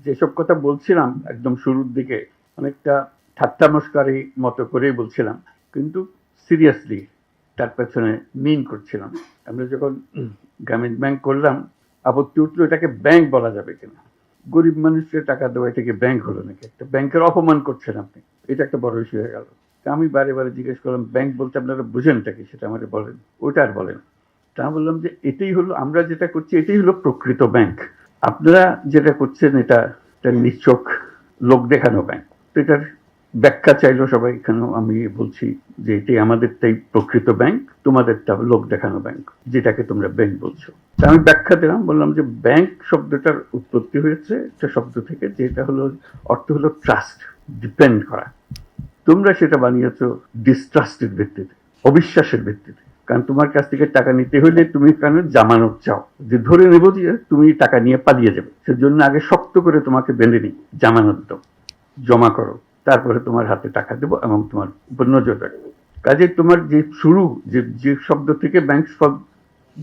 যেসব কথা বলছিলাম একদম শুরুর দিকে অনেকটা ঠাট্টা মস্কারি মতো করেই বলছিলাম, কিন্তু সিরিয়াসলি তার পেছনে মিন করছিলাম। আমরা যখন গ্রামীণ ব্যাংক করলাম, আপত্তি উঠলো এটাকে ব্যাংক বলা যাবে কিনা, গরিব মানুষকে টাকা দেওয়া এটাকে ব্যাংক হলো নাকি, একটা ব্যাংকের অপমান করছেন আপনি, এটা একটা বড় ইস্যু হয়ে গেল। তা আমি বারে বারে জিজ্ঞেস করলাম ব্যাংক বলতে আপনারা বুঝেনটা কি, সেটা আমাকে বলেন। ওটা আর বলেন। তা বললাম যে এটাই হলো, আমরা যেটা করছি এটাই হলো প্রকৃত ব্যাংক। আপনারা যেটা করছেন এটা নিছক লোক দেখানো ব্যাংক। তো এটার ব্যাখ্যা চাইলো সবাই, এখানেও আমি বলছি যে এটাই আমাদেরটাই প্রকৃত ব্যাংক, তোমাদেরটা লোক দেখানো ব্যাংক, যেটাকে তোমরা ব্যাংক বলছো। তা আমি ব্যাখ্যা দিলাম, বললাম যে ব্যাংক শব্দটার উৎপত্তি হয়েছে একটা শব্দ থেকে, যেটা হলো অর্থ হলো ট্রাস্ট, ডিপেন্ড করা। তোমরা সেটা বানিয়েছো ডিস্ট্রাস্টের ভিত্তিতে, অবিশ্বাসের ভিত্তিতে। কারণ তোমার কাছ থেকে টাকা নিতে হলে তুমি কেন জামানত চাও, যে ধরে নেব যে তুমি টাকা নিয়ে পালিয়ে যাবে, সেজন্য আগে শক্ত করে তোমাকে বেঁধে নিই, জামানত দাও, জমা করো, তারপরে তোমার হাতে টাকা দেবো এবং তোমার উপর নজর রাখবো। কাজে তোমার যে শুরু, যে শব্দ থেকে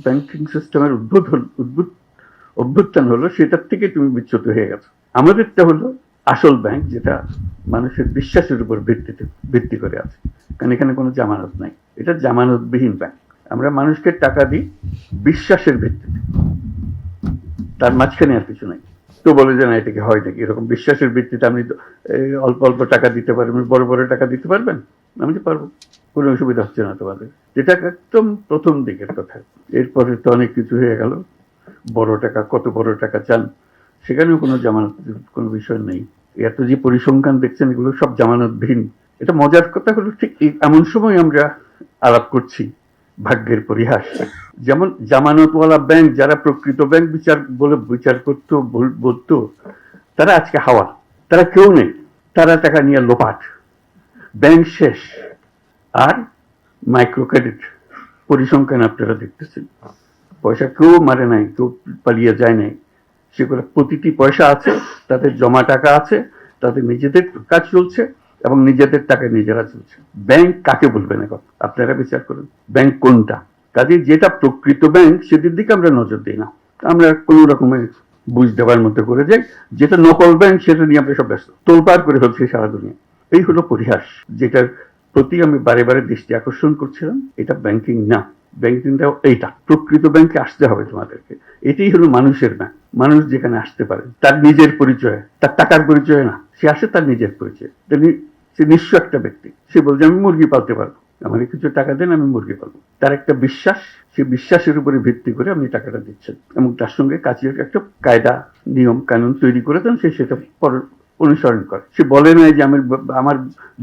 ব্যাংকিং সিস্টেমের অভ্যুত্থান হলো, সেটার থেকে তুমি বিচ্যুত হয়ে গেছো। আমাদেরটা হলো আসল ব্যাংক, যেটা মানুষের বিশ্বাসের উপর ভিত্তি করে আছে, কারণ এখানে কোনো জামানত নাই, এটা জামানতবিহীন ব্যাংক। আমরা মানুষকে টাকা দিই বিশ্বাসের ভিত্তিতে, তার মাঝখানে আর কিছু নাই। তো বলে যে না এটাকে হয় নাকি, এরকম বিশ্বাসের ভিত্তিতে আপনি অল্প অল্প টাকা দিতে পারবেন, বড় বড় টাকা দিতে পারবেন? আমি যে পারবো, কোনো অসুবিধা হচ্ছে না তোমাদের। যেটা একদম প্রথম দিকের কথা। এরপরে তো অনেক কিছু হয়ে গেল, বড় টাকা, কত বড় টাকা চান, সেখানেও কোনো জামানত, কোনো বিষয় নেই। এত যে পরিসংখ্যান দেখছেন এগুলো সব জামানতবিহীন। এটা মজার কথা হলো ঠিক এমন সময় আমরা আলাপ করছি, ভাগ্যের পরিহাস। যেমন জামানতওয়ালা ব্যাংক, যারা প্রকৃত ব্যাংক বিচার করতো, বলতো, তারা আজকে হাওয়া, তারা কেউ নেই, তারা টাকা নিয়ে লোপাট, ব্যাংক শেষ। আর মাইক্রো ক্রেডিট পরিসংখ্যান আপনারা দেখতেছেন, পয়সা কেউ মারে নাই, কেউ পালিয়ে যায় নাই, সেগুলো প্রতিটি পয়সা আছে, তাদের জমা টাকা আছে, তাদের নিজেদের কাজ চলছে এবং নিজেদের টাকায় নিজেরা চলছে। ব্যাংক কাকে বলবেন এখন আপনারা বিচার করুন, ব্যাংক কোনটা? কাজে যেটা প্রকৃত ব্যাংক সেটির দিকে আমরা নজর দিই না, আমরা কোন রকমের বুঝ দেওয়ার মধ্যে করে যাই। যেটা নকল ব্যাংক সেটা নিয়ে আমরা সব ব্যস্ত, তোলপাড় করে ফেলছি সারা দুনিয়া। এই হলো পরিহাস, যেটার প্রতি আমি বারে বারে দৃষ্টি আকর্ষণ করছিলাম। এটা ব্যাংকিং না, ব্যাংকিংটাও এইটা, প্রকৃত ব্যাংকে আসতে হবে তোমাদেরকে। এটাই হলো মানুষের ব্যাংক। মানুষ যেখানে আসতে পারে তার নিজের পরিচয়, তার টাকার পরিচয় না, সে আসে তার নিজের পরিচয়। সে নিঃস্ব একটা ব্যক্তি, সে বলছে আমি মুরগি পালতে পারবো, আমাকে কিছু টাকা দেন আমি মুরগি পালবো। তার একটা বিশ্বাস, সে বিশ্বাসের উপরে ভিত্তি করে আপনি টাকাটা দিচ্ছেন এবং তার সঙ্গে কাজের একটা কায়দা নিয়ম কানুন তৈরি করে দেন, সে সেটা অনুসরণ করে। সে বলে নাই যে আমার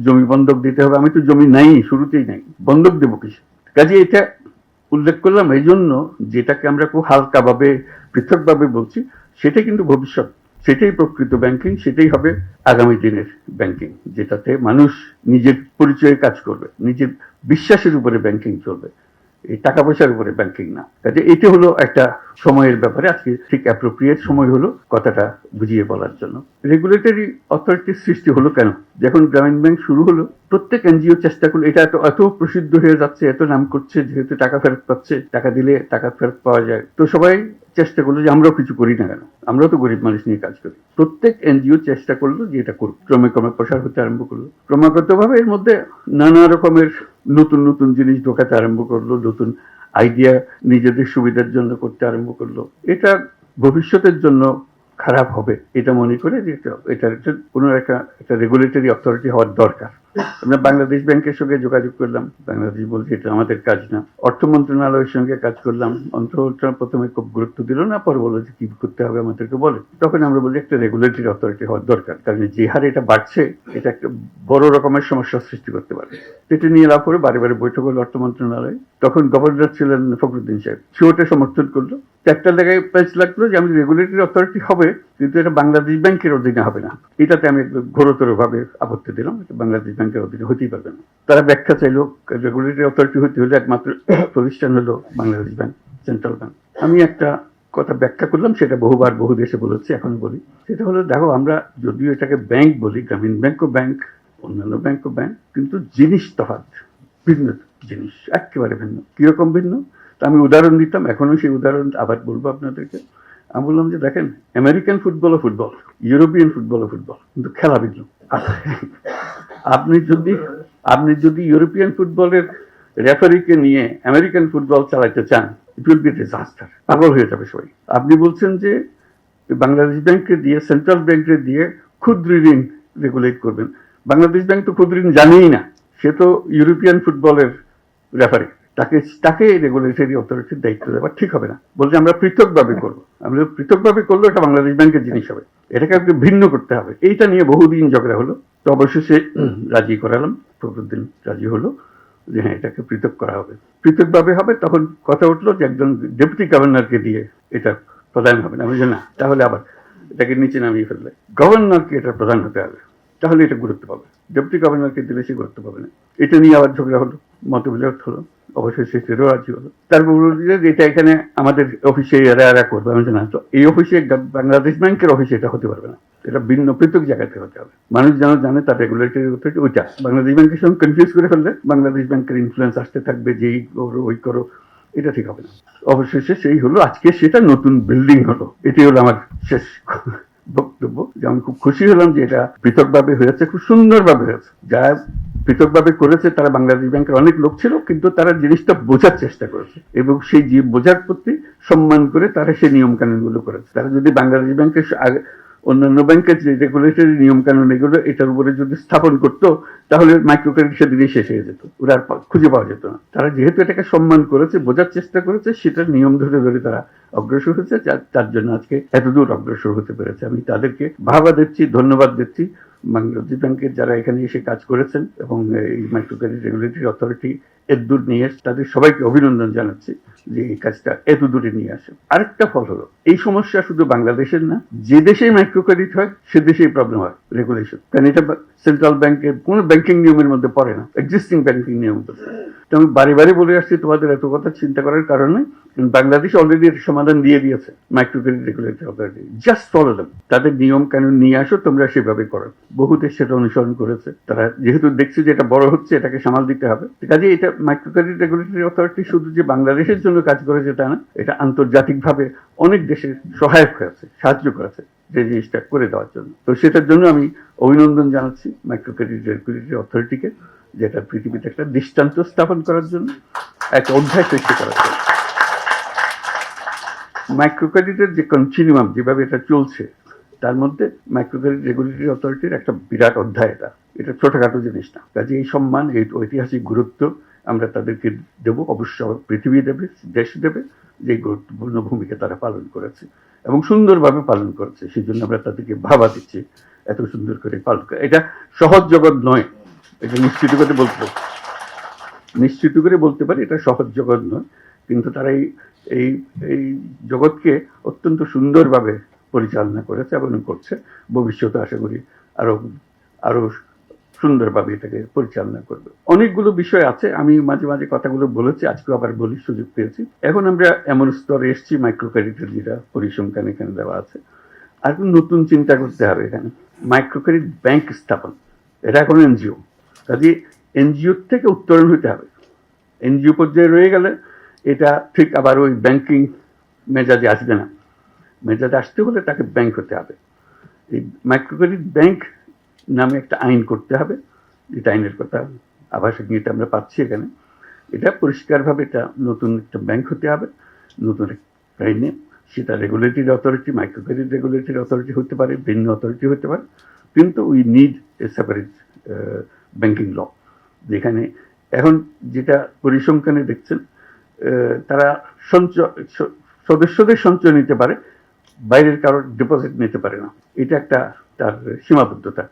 জমি বন্ধক দিতে হবে, আমি তো জমি নাই, শুরুতেই নাই, বন্ধক দেবো কিসে? কাজে এটা উল্লেখ করলাম এই জন্য, যেটাকে আমরা খুব হালকা ভাবে পৃথকভাবে বলছি, সেটা কিন্তু ভবিষ্যৎ, সেটাই প্রকৃত ব্যাংকিং, সেটাই হবে আগামী দিনের ব্যাংকিং, যেটাতে মানুষ নিজের পরিচয়ে কাজ করবে, নিজের বিশ্বাসের উপরে ব্যাংকিং চলবে, এই টাকা পয়সার উপরে ব্যাংকিং না। কাজে এটা হলো একটা সময়ের ব্যাপারে, আজকে ঠিক অ্যাপ্রোপ্রিয়েট সময় হলো কথাটা বুঝিয়ে বলার জন্য। রেগুলেটরি অথরিটির সৃষ্টি হলো কেন? যখন গ্রামীণ ব্যাংক শুরু হলো, প্রত্যেক এনজিও চেষ্টা করলো, এটা এত প্রসিদ্ধ হয়ে যাচ্ছে, এত নাম করছে, যেহেতু টাকা ফেরত পাচ্ছে, টাকা দিলে টাকা ফেরত পাওয়া যায়, তো সবাই চেষ্টা করলো যে আমরাও কিছু করি না কেন, আমরাও তো গরিব মানুষ নিয়ে কাজ করি। প্রত্যেক এনজিও চেষ্টা করলো যে এটা করুক, ক্রমে ক্রমে প্রসার হতে আরম্ভ করলো, ক্রমাগত ভাবে এর মধ্যে নানা রকমের নতুন নতুন জিনিস ঢোকাতে আরম্ভ করলো, নতুন আইডিয়া নিজেদের সুবিধার জন্য করতে আরম্ভ করলো। এটা ভবিষ্যতের জন্য খারাপ হবে এটা মনে করে যে এটার কোনো একটা রেগুলেটরি অথরিটি হওয়ার দরকার। আমরা বাংলাদেশ ব্যাংকের সঙ্গে যোগাযোগ করলাম, বাংলাদেশ বলছে এটা আমাদের কাজ না। অর্থ মন্ত্রণালয়ের সঙ্গে কাজ করলাম, অর্থ প্রথমে খুব গুরুত্ব দিল না, পরে বললো যে কি করতে হবে আমাদেরকে বলে। তখন আমরা বলি একটা রেগুলেটরি অথরিটি হওয়ার দরকার, কারণ যে হারে এটা বাড়ছে এটা একটা বড় রকমের সমস্যার সৃষ্টি করতে পারে। এটা নিয়ে লাভ করে বারে বারে বৈঠক হলো অর্থ মন্ত্রণালয়ে। তখন গভর্নর ছিলেন ফখরুদ্দিন সাহেব, সে ওটা সমর্থন করলো। একটা জায়গায় প্যাচ লাগলো যে আমি রেগুলেটরি অথরিটি হবে, কিন্তু এটা বাংলাদেশ ব্যাংকের অধীনে হবে না। এটাতে আমি ঘোরতর ভাবে আপত্তি দিলাম, এটা বাংলাদেশ ব্যাংকের অধীনে হতেই পারবে না। তারা ব্যাখ্যা চাইলো, রেগুলেটরি অথরিটি হতে হলে একমাত্র প্রতিষ্ঠান হলো বাংলাদেশ ব্যাংক, সেন্ট্রাল ব্যাংক। আমি একটা কথা ব্যাখ্যা করলাম, সেটা বহুবার বহু দেশে বলেছি, এখনো বলি। সেটা হলো, দেখো আমরা যদিও এটাকে ব্যাংক বলি, গ্রামীণ ব্যাংকও ব্যাংক, অন্যান্য ব্যাংকও ব্যাংক, কিন্তু জিনিস তফাৎ, ভিন্ন জিনিস, একেবারে ভিন্ন। কিরকম ভিন্ন? তা আমি উদাহরণ দিতাম, এখনো সেই উদাহরণ আবার বলবো আপনাদেরকে। আমি বললাম যে দেখেন, আমেরিকান ফুটবল ও ফুটবল, ইউরোপিয়ান ফুটবল ও ফুটবল, কিন্তু খেলা ভিন্ন। আপনি যদি আপনি যদি ইউরোপিয়ান ফুটবলের রেফারিকে নিয়ে আমেরিকান ফুটবল চালাইতে চান, ইট উইল বি ডিজাস্টার, পাগল হয়ে যাবে সবাই। আপনি বলছেন যে বাংলাদেশ ব্যাংককে দিয়ে, সেন্ট্রাল ব্যাংকে দিয়ে ক্ষুদ্র ঋণ রেগুলেট করবেন। বাংলাদেশ ব্যাংক তো ক্ষুদ্র ঋণ জানেই না, সে তো ইউরোপিয়ান ফুটবলের রেফারি, তাকে রেগুলেটরি অথরিটির দায়িত্ব দেওয়া ঠিক হবে না। বলছে আমরা পৃথকভাবে করবো। আমরা পৃথকভাবে করলে এটা বাংলাদেশ ব্যাংকের জিনিস হবে, এটাকে আপনি ভিন্ন করতে হবে। এইটা নিয়ে বহুদিন ঝগড়া হলো, তো অবশেষে রাজি করালাম, ফখরুদ্দিন রাজি হলো যে হ্যাঁ এটাকে পৃথক করা হবে, পৃথকভাবে হবে। তখন কথা উঠলো যে একজন ডেপুটি গভর্নরকে দিয়ে এটা প্রধান হবে না। আমি যে না, তাহলে আবার এটাকে নিচে নামিয়ে ফেললে গভর্নরকে এটা প্রধান হতে হবে, তাহলে এটা গুরুত্ব পাবে। ডেপুটি গভর্নরকে দিলে সে গুরুত্ব পাবে না। এটা নিয়ে আবার ঝগড়া হলো, মতবিরোধ হলো, অবশ্যই সেটারও রাজি হলো। তারপর এটা এখানে আমাদের অফিসে এরা করবে। আমি জানা তো এই অফিসে, বাংলাদেশ ব্যাংকের অফিসে এটা হতে পারবে না, এটা ভিন্ন পৃথক জায়গাতে হতে হবে। মানুষ যেন জানে তার রেগুলেটরি অথরিটি ওইটা। বাংলাদেশ ব্যাংকের সঙ্গে কনফিউজ করে ফেললে বাংলাদেশ ব্যাংকের ইনফ্লুয়েন্স আসতে থাকবে, যেই করো ওই করো, এটা ঠিক হবে না। অবশেষে সেই হলো, আজকে সেটা নতুন বিল্ডিং হলো। এটি হলো আমার শেষ বক্তব্য, যে আমি খুব খুশি হলাম যে এটা পৃথকভাবে হয়েছে, খুব সুন্দরভাবে হয়েছে। যারা পৃথকভাবে করেছে তারা বাংলাদেশ ব্যাংকের অনেক লোক ছিল, কিন্তু তারা জিনিসটা বোঝার চেষ্টা করেছে এবং সেই বোঝার প্রতি সম্মান করে তারা সেই নিয়ম কানুন গুলো করেছে। তারা যদি বাংলাদেশ ব্যাংকের অন্যান্য ব্যাংকের যে রেগুলেটরি নিয়ম কানুন এগুলো এটার উপরে যদি স্থাপন করতো, তাহলে মাইক্রো ক্রেডিট সেদিনই শেষ হয়ে যেত, ওরা আর খুঁজে পাওয়া যেত না। তারা যেহেতু এটাকে সম্মান করেছে, বোঝার চেষ্টা করেছে, সেটার নিয়ম ধরে ধরে তারা অগ্রসর হয়েছে, তার জন্য আজকে এতদূর অগ্রসর হতে পেরেছে। আমি তাদেরকে বাহবা দিচ্ছি, ধন্যবাদ দিচ্ছি। বাংলাদেশ ব্যাংকের যারা এখানে এসে কাজ করেছেন এবং এই মাইক্রো ক্রেডিট রেগুলেটরি অথরিটি এতদূর নিয়ে এসে তাদের সবাইকে অভিনন্দন জানাচ্ছি যে এই কাজটা এত দূরে নিয়ে আসে। আরেকটা ফল হলো, এই সমস্যা শুধু বাংলাদেশের না, যে দেশেই মাইক্রো ক্রেডিট হয় সে দেশেই প্রবলেম হয় রেগুলেশন, কারণ এটা সেন্ট্রাল ব্যাংকের কোনো ব্যাংকিং নিয়মের মধ্যে পড়ে না, এক্সিস্টিং ব্যাংকিং নিয়ম। তো আমি বারে বারে বলে আসছি তোমাদের এত কথা চিন্তা করার কারণে, বাংলাদেশ অলরেডি এর সমাধান দিয়ে দিয়েছে। Micro credit regulatory authority, just follow them, তাদের নিয়ম কানুন নিয়ে আসো, তোমরা সেভাবে করো। বহু দেশ সেটা অনুসরণ করেছে। তারা যেহেতু দেখছে যে এটা বড় হচ্ছে, এটাকে সামাল দিতে হবে, কাজে এটা মাইক্রো ক্রেডিট রেগুলেটরি অথরিটি শুধু যে বাংলাদেশের জন্য কাজ করেছে তা না, এটা আন্তর্জাতিকভাবে অনেক দেশের সহায়ক হয়েছে, সাহায্য করেছে যে জিনিসটা করে দেওয়ার জন্য। তো সেটার জন্য আমি অভিনন্দন জানাচ্ছি মাইক্রো ক্রেডিট রেগুলেটরি অথরিটিকে, যেটা পৃথিবীতে একটা দৃষ্টান্ত স্থাপন করার জন্য, একটা অধ্যায় সৃষ্টি করার জন্য। মাইক্রো ক্রেডিটের যে কন্টিনিউয়াম যেভাবে এটা চলছে, তার মধ্যে মাইক্রো ক্রেডিট রেগুলেটরি অথরিটির একটা বিরাট অধ্যায়। এটা ছোটখাটো জিনিস না। কাজে এই সম্মান, এই ঐতিহাসিক গুরুত্ব আমরা তাদেরকে দেব, অবশ্য পৃথিবী দেবে, দেশ দেবে, যে গুরুত্বপূর্ণ ভূমিকা তারা পালন করেছে এবং সুন্দরভাবে পালন করেছে। সেই জন্য আমরা তাদেরকে ভাবা দিচ্ছি এত সুন্দর করে পালন করে। এটা সহজ জগৎ নয়, এটা নিশ্চিত করে বলতে পারি এটা সহজ জগৎ নয়, কিন্তু তারা এই জগৎকে অত্যন্ত সুন্দরভাবে পরিচালনা করেছে এবং করছে। ভবিষ্যতে আশা করি আরো সুন্দরভাবে এটাকে পরিচালনা করবে। অনেকগুলো বিষয় আছে, আমি মাঝে মাঝে কথাগুলো বলেছি, আজকেও আবার বলির সুযোগ পেয়েছি। এখন আমরা এমন স্তরে এসেছি, মাইক্রো ক্রেডিটের যেটা পরিসংখ্যান এখানে দেওয়া আছে, আর নতুন চিন্তা করতে হবে। এখানে মাইক্রো ক্রেডিট ব্যাংক স্থাপন, এটা এখন এনজিও, কাজে এনজিও থেকে উত্তরণ হতে হবে। এনজিও পর্যায়ে রয়ে গেলে এটা ঠিক আবার ওই ব্যাংকিং মেজাজে আসবে না। মেজাজে আসতে হলে তাকে ব্যাংক হতে হবে। এই মাইক্রো ক্রেডিট ব্যাংক নামে একটা আইন করতে হবে, যেটা আইনের কথা আভাসিক নিয়ে আমরা পাচ্ছি এখানে। এটা পরিষ্কারভাবে এটা নতুন একটা ব্যাংক হতে হবে, নতুন একটা আইনে। সেটা regulatory authority, micro credit regulatory authority হতে পারে, ভিন্ন অথরিটি হতে পারে, কিন্তু we need a separate banking law. যেখানে এখন যেটা পরিসংখ্যানে দেখছেন, তারা সদস্যদের সঞ্চয় নিতে পারে, বাইরের কারোর ডিপোজিট নিতে পারে না। এটা একটা তার সীমাবদ্ধতা।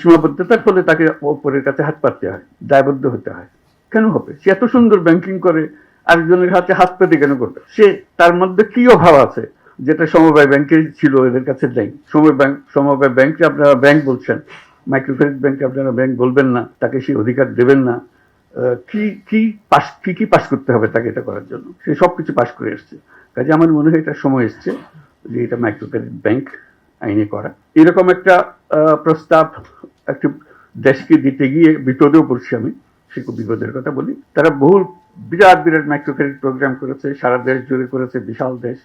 সীমাবদ্ধতার ফলে তাকে অপরের কাছে হাত পাততে হয়, দায়বদ্ধ হতে হয়। কেন হবে? সে এত সুন্দর ব্যাংকিং করে, আরেকজনের হাতে হাত পেতে কেন করবে? সে তার মধ্যে কি অভাব আছে যেটা সমবায় ব্যাংকে ছিল, এদের কাছে নেই? সমবায় ব্যাংকে আপনারা ব্যাংক বলছেন, মাইক্রো ক্রেডিট ব্যাংকে আপনারা ব্যাংক বলবেন না, তাকে সেই অধিকার দেবেন না। কি পাস করতে হবে তাকে এটা করার জন্য? সে সবকিছু পাস করে এসছে। কাজে আমার মনে হয় এটা সময় এসছে যে এটা মাইক্রো ক্রেডিট ব্যাংক আইনে করা। এরকম একটা প্রস্তাব একটা দেশকে দিতে গিয়ে বিপদেও পড়ছি আমি, সে খুব বিপদের কথা বলি। তারা বহু বিরাট বিরাট মাইক্রো ক্রেডিট প্রোগ্রাম করেছে, সারা দেশ জুড়ে করেছে, বিশাল দেশ।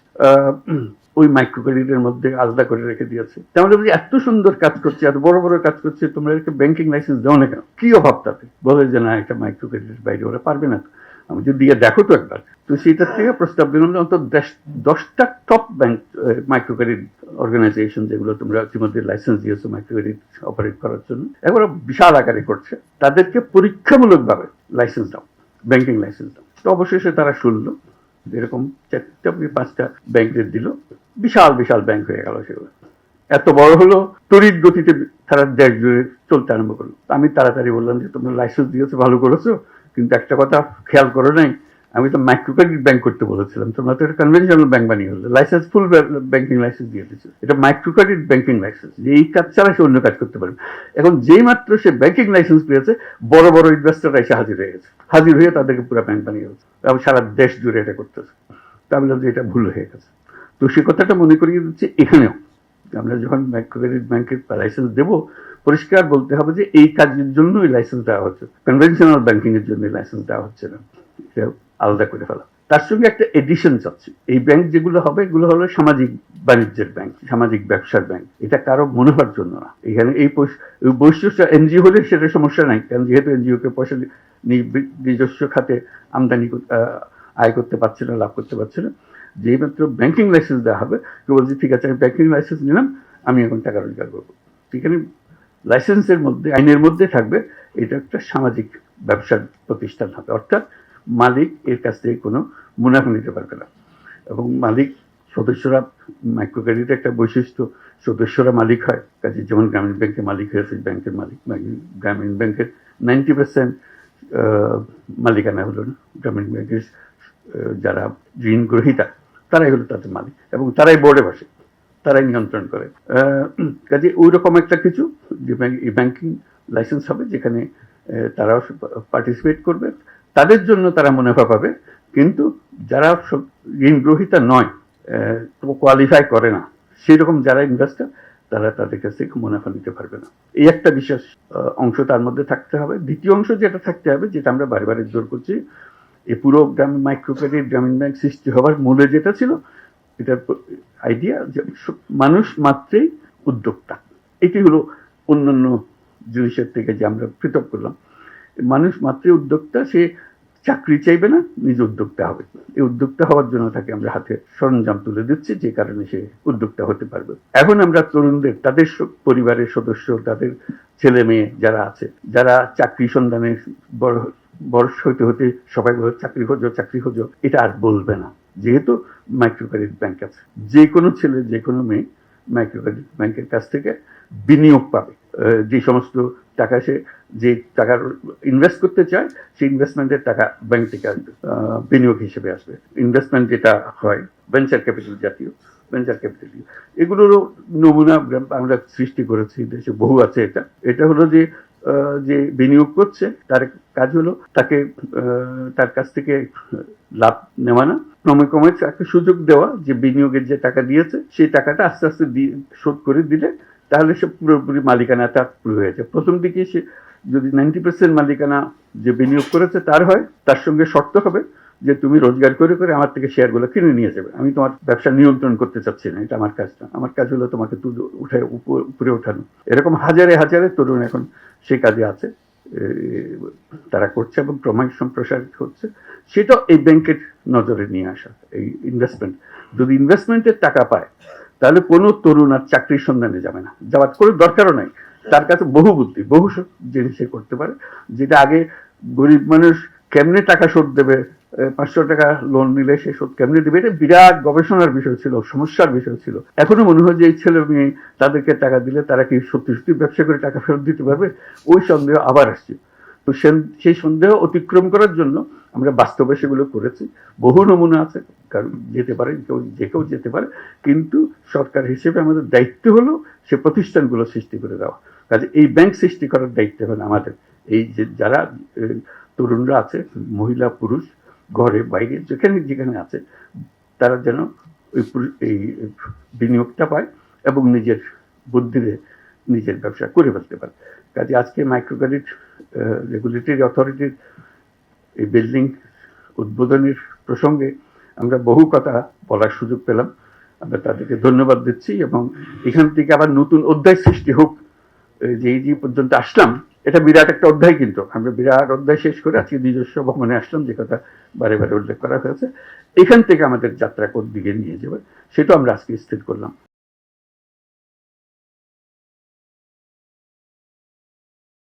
ওই মাইক্রো ক্রেডিটের মধ্যে আলাদা করে রেখে দিয়েছে। তাহলে বলছি এত সুন্দর কাজ করছে, এত বড় বড় কাজ করছে, তোমরা একটা ব্যাংকিং লাইসেন্স দাও না কেন? কি অভাব তাতে? বলে যে না, একটা মাইক্রো ক্রেডিটের বাইরে ওরা পারবে না। আমি যদি দিয়ে দেখো তো একবার। তো সেটার থেকে প্রস্তাব দিলাম যে অন্তত 10টা top bank micro credit organisation যেগুলো তোমরা ইতিমধ্যে লাইসেন্স দিয়েছো মাইক্রো ক্রেডিট অপারেট করার জন্য, এগুলো বিশাল আকারে করছে, তাদেরকে পরীক্ষামূলকভাবে লাইসেন্স দাও, ব্যাংকিং লাইসেন্স দাও। তো অবশেষে তারা শুনলো, এরকম 4-5টা ব্যাংকের দিল, বিশাল বিশাল ব্যাংক হয়ে গেল সেগুলো। এত বড় হলো, তড়িৎ গতিতে সারা দেশ জুড়ে চলতে আরম্ভ করলো। আমি তাড়াতাড়ি বললাম যে তোমরা লাইসেন্স দিয়েছো, ভালো করেছো, কিন্তু একটা কথা খেয়াল করো নাই, আমি তো মাইক্রো ক্রেডিট ব্যাংক করতে বলেছিলাম, তোমরা তো একটা কনভেনশনাল ব্যাংক বানিয়ে হলো, লাইসেন্স ফুল ব্যাংকিং লাইসেন্স দিয়ে দিচ্ছ, এটা মাইক্রো ক্রেডিট ব্যাংকিং লাইসেন্স, যে এই কাজ ছাড়া সে অন্য কাজ করতে পারবে। এখন যেই মাত্র সে ব্যাংকিং লাইসেন্স পেয়েছে, বড় বড় ইনভেস্টররা এসে হাজির হয়ে গেছে, হাজির হয়ে তাদেরকে পুরো ব্যাংক বানিয়ে গেছে, এবং সারা দেশ জুড়ে এটা করতেছে। তা আমি বললাম যে এটা ভুল হয়ে গেছে। তো সে কথাটা মনে করিয়ে দিচ্ছে এখানেও, আমরা যখন মাইক্রো ক্রেডিট ব্যাংকের লাইসেন্স দেবো, পরিষ্কার বলতে হবে যে এই কাজের জন্যই লাইসেন্স দেওয়া হচ্ছে, কনভেনশনাল ব্যাংকিং এর জন্য লাইসেন্স দেওয়া হচ্ছে না, এটা আলাদা করে ফেলা। তার সঙ্গে একটা এডিশন চাচ্ছি, এই ব্যাংক যেগুলো হবে এগুলো হলো সামাজিক বাণিজ্যের ব্যাংক, সামাজিক ব্যবসার ব্যাংক, এটা কারো মুনাফার জন্য না। এখানে এই বৈশিষ্ট্য এনজিও হলে সেটা সমস্যা নাই, কারণ যেহেতু এনজিও কে পয়সা নিজস্ব খাতে আমদানি আয় করতে পারছে না, লাভ করতে পারছে না। যেই মাত্র ব্যাংকিং লাইসেন্স দেওয়া হবে, কেউ বলছে ঠিক আছে আমি ব্যাংকিং লাইসেন্স নিলাম, আমি এখন টাকা রোজগার করবো। সেখানে লাইসেন্সের মধ্যে, আইনের মধ্যে থাকবে এটা একটা সামাজিক ব্যবসার প্রতিষ্ঠান হবে, অর্থাৎ মালিক এর কাছ থেকে কোনো মুনাফা নিতে পারবে না। এবং মালিক, সদস্যরা, মাইক্রো ক্রেডিটের একটা বৈশিষ্ট্য, সদস্যরা মালিক হয়। কাজে যেমন গ্রামীণ ব্যাংকের মালিক হয়েছে ব্যাংকের মালিক, গ্রামীণ ব্যাংকের 90% মালিকানা হলো না, গ্রামীণ ব্যাংকের যারা ঋণ গ্রহীতা তারাই হলো তাদের মালিক, এবং তারাই বোর্ডে বসে, তারাই নিয়ন্ত্রণ করে। কাজে ওই রকম একটা কিছু যে ব্যাংকিং লাইসেন্স হবে, যেখানে তারাও পার্টিসিপেট করবে, তাদের জন্য তারা মুনাফা পাবে, কিন্তু যারা ঋণ গ্রহীতা নয়, কোয়ালিফাই করে না, সেই রকম যারা ইনভেস্টার, তারা তাদের কাছ থেকে মুনাফা নিতে পারবে না। এই একটা বিশেষ অংশ তার মধ্যে থাকতে হবে। দ্বিতীয় অংশ যেটা থাকতে হবে, যেটা আমরা বারে বারে জোর করছি, এই পুরো গ্রামীণ মাইক্রো ক্রেডিট গ্রামীণ ব্যাংক সৃষ্টি হওয়ার মূলে যেটা ছিল, এটার আইডিয়া যে মানুষ মাত্রেই উদ্যোক্তা। এটি হলো অন্যান্য জিনিসের থেকে যে আমরা পৃথক করলাম, মানুষ মাত্রই উদ্যোক্তা, সে চাকরি চাইবে না, নিজ উদ্যোক্তা হবে। এই উদ্যোক্তা হওয়ার জন্য তাকে আমরা হাতে সরঞ্জাম তুলে দিচ্ছি, যে কারণে সে উদ্যোক্তা হতে পারবে। এখন আমরা তরুণদের, তাদের পরিবারের সদস্য, তাদের ছেলে মেয়ে যারা আছে, যারা চাকরি সন্ধানে বয়স হইতে হতে সবাই বলে চাকরি খোঁজো, চাকরি খোঁজো, এটা আর বলবে না, যেহেতু মাইক্রো ক্রেডিট ব্যাংক আছে। যে কোনো ছেলে, যে কোনো মেয়ে মাইক্রো ক্রেডিট ব্যাংকের কাছ থেকে বিনিয়োগ পাবে। যে সমস্ত টাকা সে, যে টাকার ইনভেস্ট করতে চায়, সেই ইনভেস্টমেন্টের টাকা ব্যাংক থেকে আসবে, বিনিয়োগ হিসেবে আসবে। ইনভেস্টমেন্ট যেটা হয় ভেঞ্চার ক্যাপিটাল জাতীয়, ভেঞ্চার ক্যাপিটাল, এগুলোরও নমুনা আমরা সৃষ্টি করেছি, দেশে বহু আছে। এটা হলো যে যে বিনিয়োগ করছে তার কাজ হলো তাকে তার কাছ থেকে লাভ নেওয়া না, ক্রমে ক্রমে একটা সুযোগ দেওয়া, যে বিনিয়োগের যে টাকা দিয়েছে সেই টাকাটা আস্তে আস্তে শোধ করে দিলে তাহলে সে পুরোপুরি মালিকানাটা পুরো হয়েছে। প্রথম দিকে সে যদি 90% মালিকানা যে বিনিয়োগ করেছে তার হয়, তার সঙ্গে শর্ত হবে যে তুমি রোজগার করে করে আমার থেকে শেয়ারগুলো কিনে নিয়ে যাবে, আমি তোমার ব্যবসা নিয়ন্ত্রণ করতে চাচ্ছি না, এটা আমার কাজ না, আমার কাজ হলো তোমাকে উঠে উপরে ওঠানো। এরকম হাজারে হাজারে তরুণ এখন সেই কাজে আছে, তারা করছে এবং ক্রমশ সম্প্রসারিত হচ্ছে। সেটা এই ব্যাংকের নজরে নিয়ে আসা, এই ইনভেস্টমেন্ট। যদি ইনভেস্টমেন্টের টাকা পায় তাহলে কোনো তরুণ আর চাকরির সন্ধানে যাবে না, যাওয়ার কোনো দরকারও নাই। তার কাছে বহু বুদ্ধি, বহু জিনিস সে করতে পারে, যেটা আগে গরিব মানুষ কেমনে টাকা শোধ দেবে, 500 টাকা লোন নিলে সে শোধ কেমনে দেবে, এটা বিরাট গবেষণার বিষয় ছিল, সমস্যার বিষয় ছিল। এখনো মনে হয় যে এই ছেলে মেয়ে তাদেরকে টাকা দিলে তারা কি সত্যি সত্যি ব্যবসা করে টাকা ফেরত দিতে পারবে, ওই সন্দেহ আবার আসছে। তো সেই সন্দেহ অতিক্রম করার জন্য আমরা বাস্তবে সেগুলো করেছি, বহু নমুনা আছে, কারণ যেতে পারে, যে কেউ যেতে পারে, কিন্তু সরকার হিসেবে আমাদের দায়িত্ব হলো সে প্রতিষ্ঠানগুলো সৃষ্টি করে দেওয়া। কাজে এই ব্যাংক সৃষ্টি করার দায়িত্ব হলো আমাদের। এই যে যারা তরুণরা আছে, মহিলা পুরুষ, ঘরে বাইরে যেখানে যেখানে আছে, তারা যেন এই বিনিয়োগটা পায় এবং নিজের বুদ্ধিতে নিজের ব্যবসা করে ফেলতে পারে। কাজে আজকে মাইক্রো ক্রেডিট রেগুলেটরি অথরিটির এই বিল্ডিং উদ্বোধনের প্রসঙ্গে আমরা বহু কথা বলার সুযোগ পেলাম। আমরা তাদেরকে ধন্যবাদ দিচ্ছি এবং এখান থেকে আবার নতুন অধ্যায় সৃষ্টি হোক। যে পর্যন্ত আসলাম এটা বিরাট একটা অধ্যায়, কিন্তু আমরা বিরাট অধ্যায় শেষ করে আজকে নিজস্ব ভবনে আসলাম, যে কথা বারে বারে উল্লেখ করা হয়েছে। এখান থেকে আমাদের যাত্রা কোন দিকে নিয়ে যাবে সেটা আমরা আজকে স্থির করলাম।